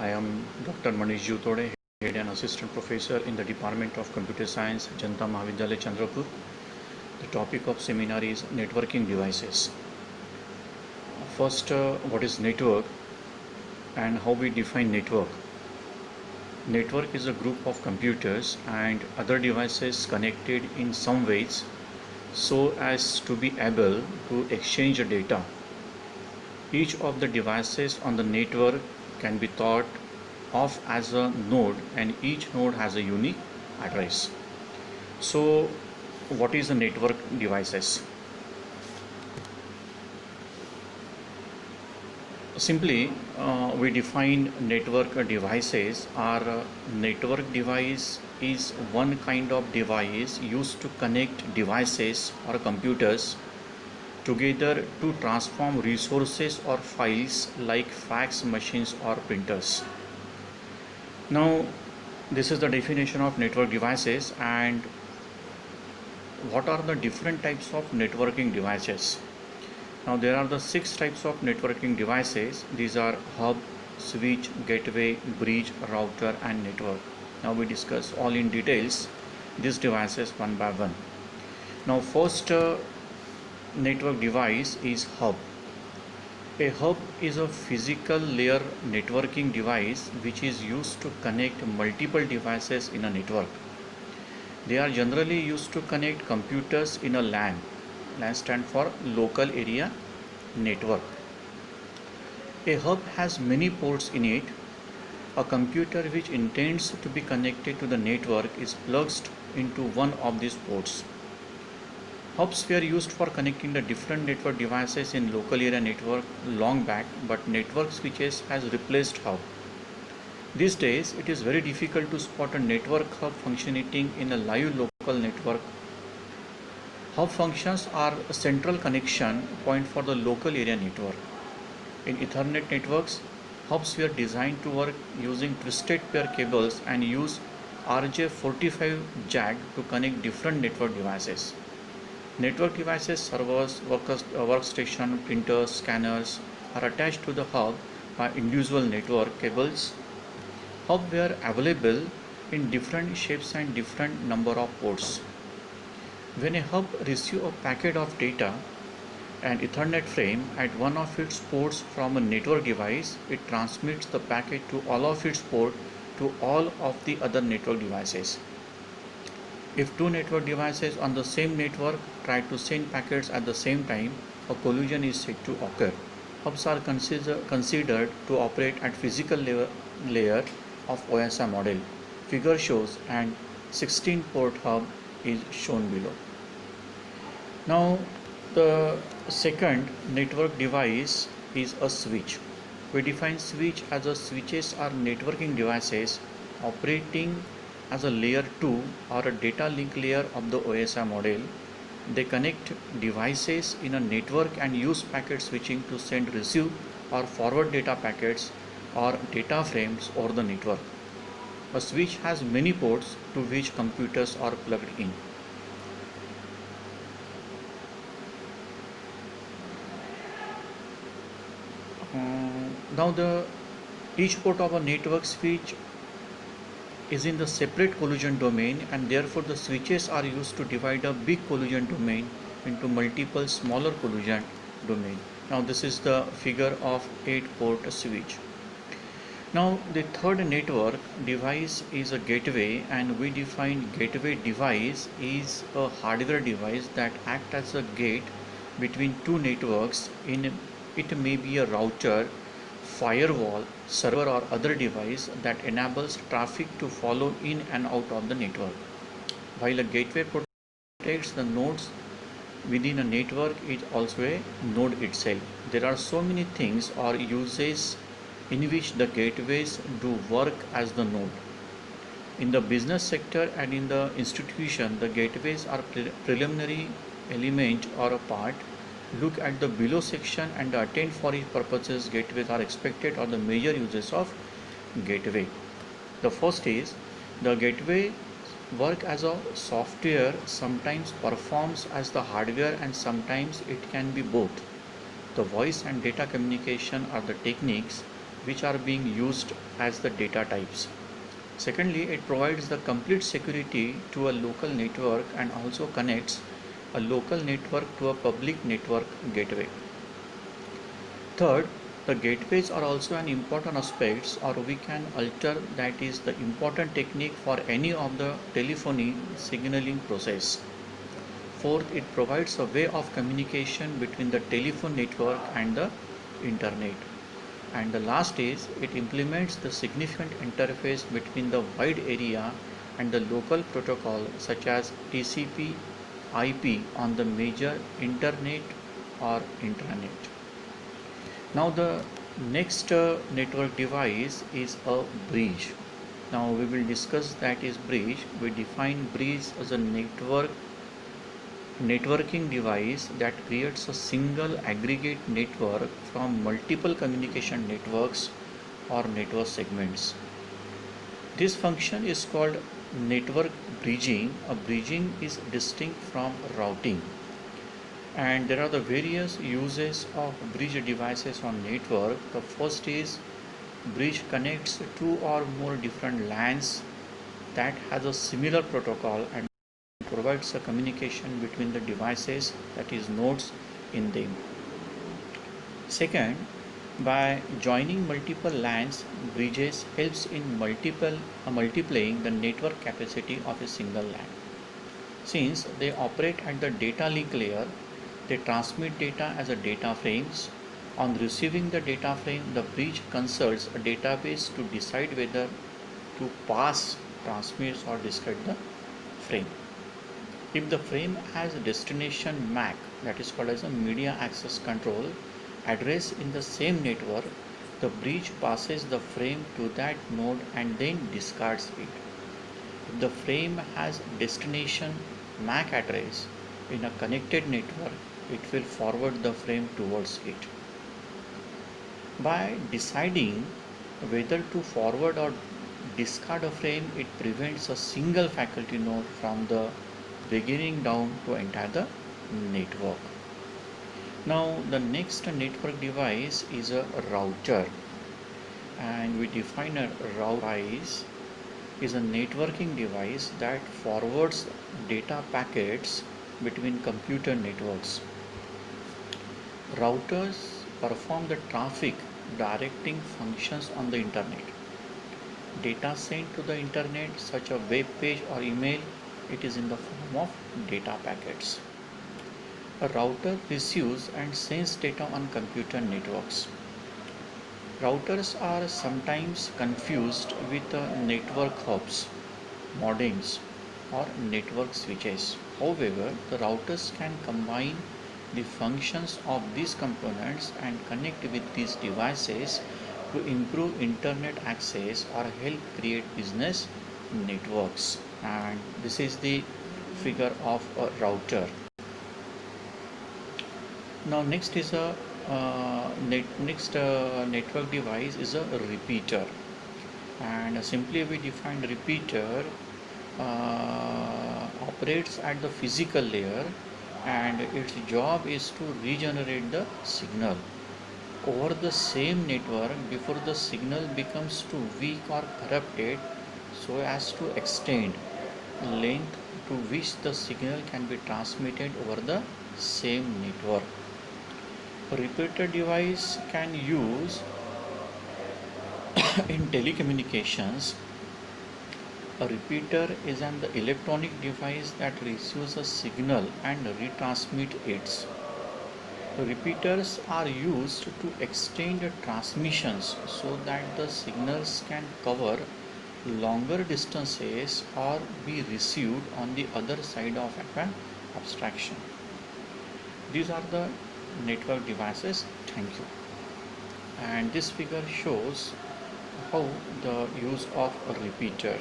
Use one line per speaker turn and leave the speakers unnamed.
I am Dr. Manish Jutode, Head and Assistant Professor in the Department of Computer Science, Janata Mahavidyalaya, Chandrapur. The topic of seminar is networking devices. First, what is network and how we define network? Network is a group of computers and other devices connected in some ways so as to be able to exchange data. Each of the devices on the network can be thought of as a node, and each node has a unique address. So, what is a network devices? Simply, we define network devices. Our network device is one kind of device used to connect devices or computers together to transform resources or files like fax machines or printers. Now, this is the definition of network devices. And what are the different types of networking devices? Now, there are the 6 types of networking devices. These are hub, switch, gateway, bridge, router and network. Now we discuss all in details these devices one by one. Now first network device is hub. A hub is a physical layer networking device which is used to connect multiple devices in a network. They are generally used to connect computers in a LAN. LAN stands for local area network. A hub has many ports in it. A computer which intends to be connected to the network is plugged into one of these ports. Hubs were used for connecting the different network devices in local area network long back, but network switches has replaced hub. These days, it is very difficult to spot a network hub functioning in a live local network. Hub functions are a central connection point for the local area network. In Ethernet networks, hubs were designed to work using twisted pair cables and use RJ45 jack to connect different network devices. Network devices, servers, workstation, printers, scanners are attached to the hub by individual network cables. Hubs were available in different shapes and different number of ports. When a hub receives a packet of data, an Ethernet frame at one of its ports from a network device, it transmits the packet to all of its ports to all of the other network devices. If two network devices on the same network try to send packets at the same time, a collision is said to occur. Hubs are considered to operate at physical layer of OSI model. Figure shows and 16 port hub is shown below. Now the second network device is a switch. We define switch as a switches are networking devices operating as a layer 2 or a data link layer of the OSI model. They connect devices in a network and use packet switching to send, receive or forward data packets or data frames over the network. A switch has many ports to which computers are plugged in. Now each port of a network switch is in the separate collision domain, and therefore the switches are used to divide a big collision domain into multiple smaller collision domain. Now this is the figure of 8 port switch. Now the third network device is a gateway, and we define gateway device is a hardware device that acts as a gate between two networks. It may be a router, firewall, server or other device that enables traffic to flow in and out of the network. While a gateway protects the nodes within a network, it is also a node itself. There are so many things or uses in which the gateways do work as the node. In the business sector and in the institution, the gateways are preliminary element or a part. Look at the below section and attend for each purposes gateways are expected or the major uses of gateway. The first is the gateway work as a software, sometimes performs as the hardware and sometimes it can be both. The voice and data communication are the techniques which are being used as the data types. Secondly, it provides the complete security to a local network and also connects a local network to a public network gateway. Third, the gateways are also an important aspects, or we can alter, that is the important technique for any of the telephony signaling process. Fourth, it provides a way of communication between the telephone network and the internet. And the last is it implements the significant interface between the wide area and the local protocol such as TCP IP on the major internet or intranet. Now the next network device is a bridge. Now we will discuss that is bridge. We define bridge as a networking device that creates a single aggregate network from multiple communication networks or network segments. This function is called network bridging. A bridging is distinct from routing, and there are the various uses of bridge devices on network. The first is bridge connects two or more different LANs that has a similar protocol and provides a communication between the devices, that is nodes in them. Second, by joining multiple LANs, bridges helps in multiplying the network capacity of a single LAN. Since they operate at the data link layer, they transmit data as a data frames. On receiving the data frame, the bridge consults a database to decide whether to pass, transmit or discard the frame. If the frame has a destination MAC, that is called as a media access control address in the same network, the bridge passes the frame to that node and then discards it. If the frame has destination MAC address in a connected network, it will forward the frame towards it. By deciding whether to forward or discard a frame, it prevents a single faculty node from the beginning down to enter the network. Now the next network device is a router, and we define a router device is a networking device that forwards data packets between computer networks. Routers perform the traffic directing functions on the internet. Data sent to the internet, such a web page or email, it is in the form of data packets. A router receives and sends data on computer networks. Routers are sometimes confused with network hubs, modems, or network switches. However, the routers can combine the functions of these components and connect with these devices to improve internet access or help create business networks. And this is the figure of a router. Now next is a network device is a repeater, and simply we define repeater operates at the physical layer, and its job is to regenerate the signal over the same network before the signal becomes too weak or corrupted, so as to extend length to which the signal can be transmitted over the same network. A repeater device can use in telecommunications. A repeater is an electronic device that receives a signal and retransmits it. Repeaters are used to extend transmissions so that the signals can cover longer distances or be received on the other side of an abstraction. These are the network devices. Thank you. And this figure shows how the use of a repeater.